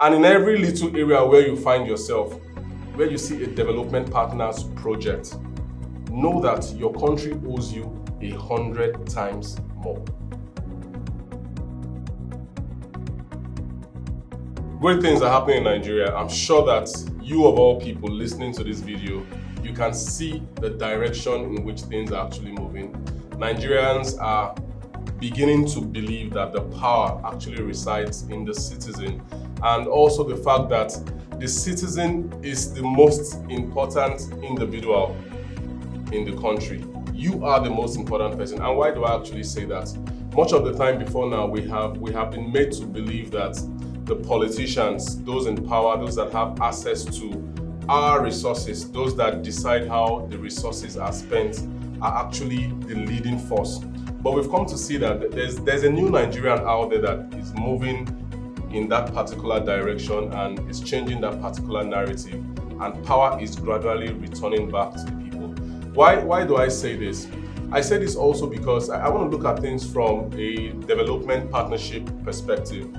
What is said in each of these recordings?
And in every little area where you find yourself, where you see a development partners project, know that your country owes you 100 times more. Great things are happening in Nigeria. I'm sure that you, of all people listening to this video, you can see the direction in which things are actually moving. Nigerians are beginning to believe that the power actually resides in the citizen, and also the fact that the citizen is the most important individual in the country. You are the most important person. And why do I actually say that? Much of the time before now, we have been made to believe that the politicians, those in power, those that have access to our resources, those that decide how the resources are spent, are actually the leading force. But we've come to see that there's a new Nigerian out there that is moving in that particular direction and is changing that particular narrative, and power is gradually returning back to the people. Why do I say this? I say this also because I want to look at things from a development partnership perspective.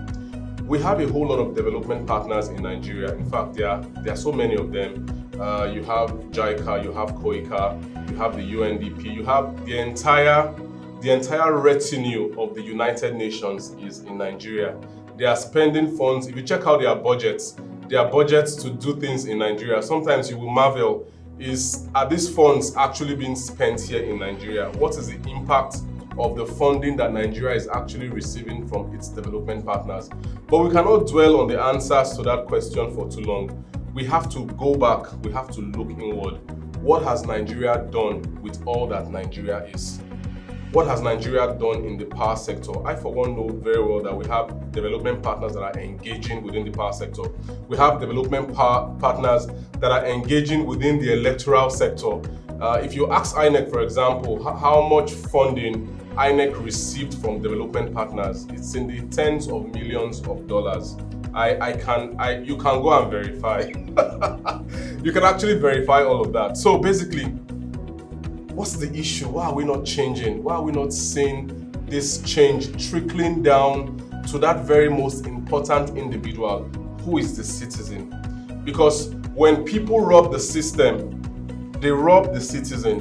We have a whole lot of development partners in Nigeria. In fact, there are so many of them. You have JICA, you have KOICA, you have the UNDP, you have the entire retinue of the United Nations is in Nigeria. They are spending funds. If you check out their budgets to do things in Nigeria, sometimes you will marvel, are these funds actually being spent here in Nigeria? What is the impact of the funding that Nigeria is actually receiving from its development partners? But we cannot dwell on the answers to that question for too long. We have to go back, we have to look inward. What has Nigeria done with all that Nigeria is? What has Nigeria done in the power sector? I, for one, know very well that we have development partners that are engaging within the power sector. We have development partners that are engaging within the electoral sector. If you ask INEC, for example, how much funding INEC received from development partners, it's in the tens of millions of dollars. You can go and verify. You can actually verify all of that. So basically, what's the issue? Why are we not changing? Why are we not seeing this change trickling down to that very most important individual, who is the citizen? Because when people rob the system, they rob the citizen.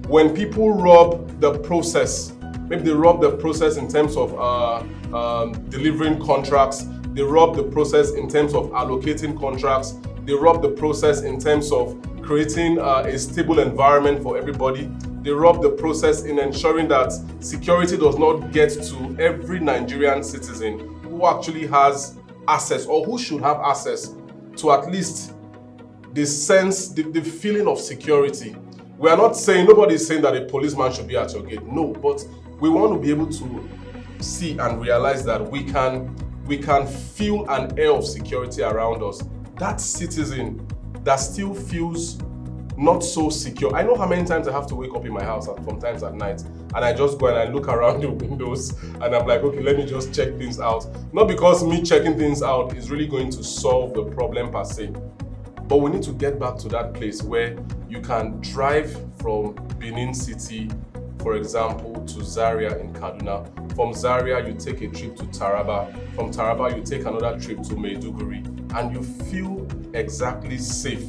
When people rob the process, maybe they rob the process in terms of delivering contracts, they rob the process in terms of allocating contracts, they rob the process in terms of creating a stable environment for everybody. They rob the process in ensuring that security does not get to every Nigerian citizen who actually has access, or who should have access to at least the sense, the feeling of security. We are not saying, nobody is saying that a policeman should be at your gate. No, but we want to be able to see and realize that we can feel an air of security around us. That citizen that still feels not so secure. I know how many times I have to wake up in my house sometimes at night, and I just go and I look around the windows and I'm like, okay, let me just check things out. Not because me checking things out is really going to solve the problem per se, but we need to get back to that place where you can drive from Benin City, for example, to Zaria in Kaduna. From Zaria, you take a trip to Taraba. From Taraba, you take another trip to Maiduguri, and you feel exactly safe.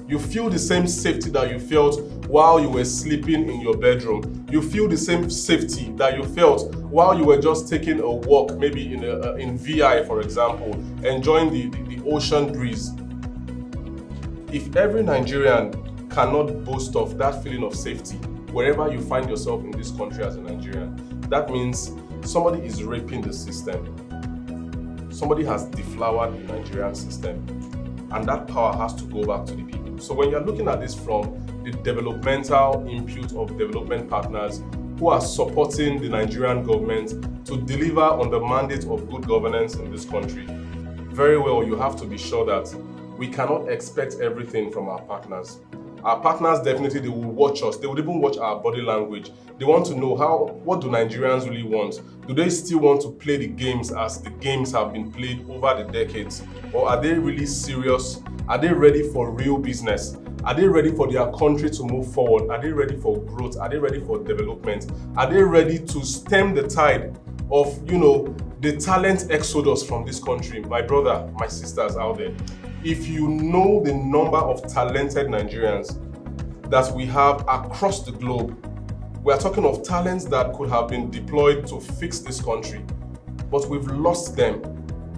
You feel the same safety that you felt while you were sleeping in your bedroom. You feel the same safety that you felt while you were just taking a walk, maybe in VI, for example, enjoying the ocean breeze. If every Nigerian cannot boast of that feeling of safety wherever you find yourself in this country as a Nigerian, that means somebody is raping the system. Somebody has deflowered the Nigerian system, and that power has to go back to the people. So when you're looking at this from the developmental input of development partners who are supporting the Nigerian government to deliver on the mandate of good governance in this country, very well, you have to be sure that we cannot expect everything from our partners. Our partners, definitely, they will watch us. They would even watch our body language. They want to know what do Nigerians really want? Do they still want to play the games as the games have been played over the decades? Or are they really serious? Are they ready for real business? Are they ready for their country to move forward? Are they ready for growth? Are they ready for development? Are they ready to stem the tide of, the talent exodus from this country. My brother, my sisters out there, if you know the number of talented Nigerians that we have across the globe, we are talking of talents that could have been deployed to fix this country, but we've lost them.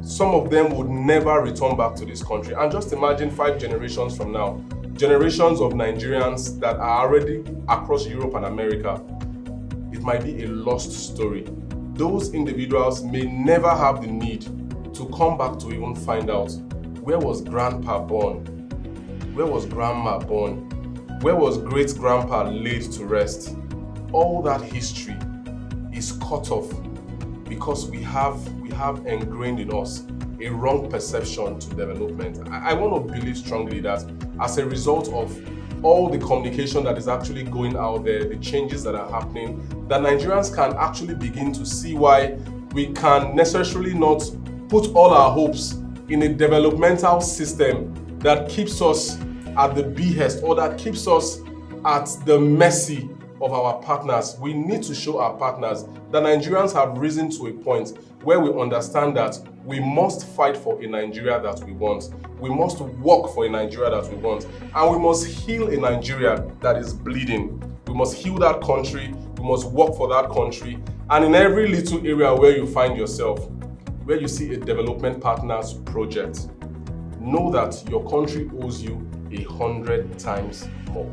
Some of them would never return back to this country. And just imagine 5 generations from now, generations of Nigerians that are already across Europe and America. It might be a lost story. Those individuals may never have the need to come back to even find out, where was grandpa born? Where was grandma born? Where was great-grandpa laid to rest? All that history is cut off because we have ingrained in us a wrong perception to development. I want to believe strongly that as a result of all the communication that is actually going out there, the changes that are happening, that Nigerians can actually begin to see why we can necessarily not put all our hopes in a developmental system that keeps us at the behest or that keeps us at the mercy of our partners. We need to show our partners that Nigerians have risen to a point where we understand that we must fight for a Nigeria that we want. We must work for a Nigeria that we want. And we must heal a Nigeria that is bleeding. We must heal that country. We must work for that country. And in every little area where you find yourself, where you see a development partners project, know that your country owes you 100 times more.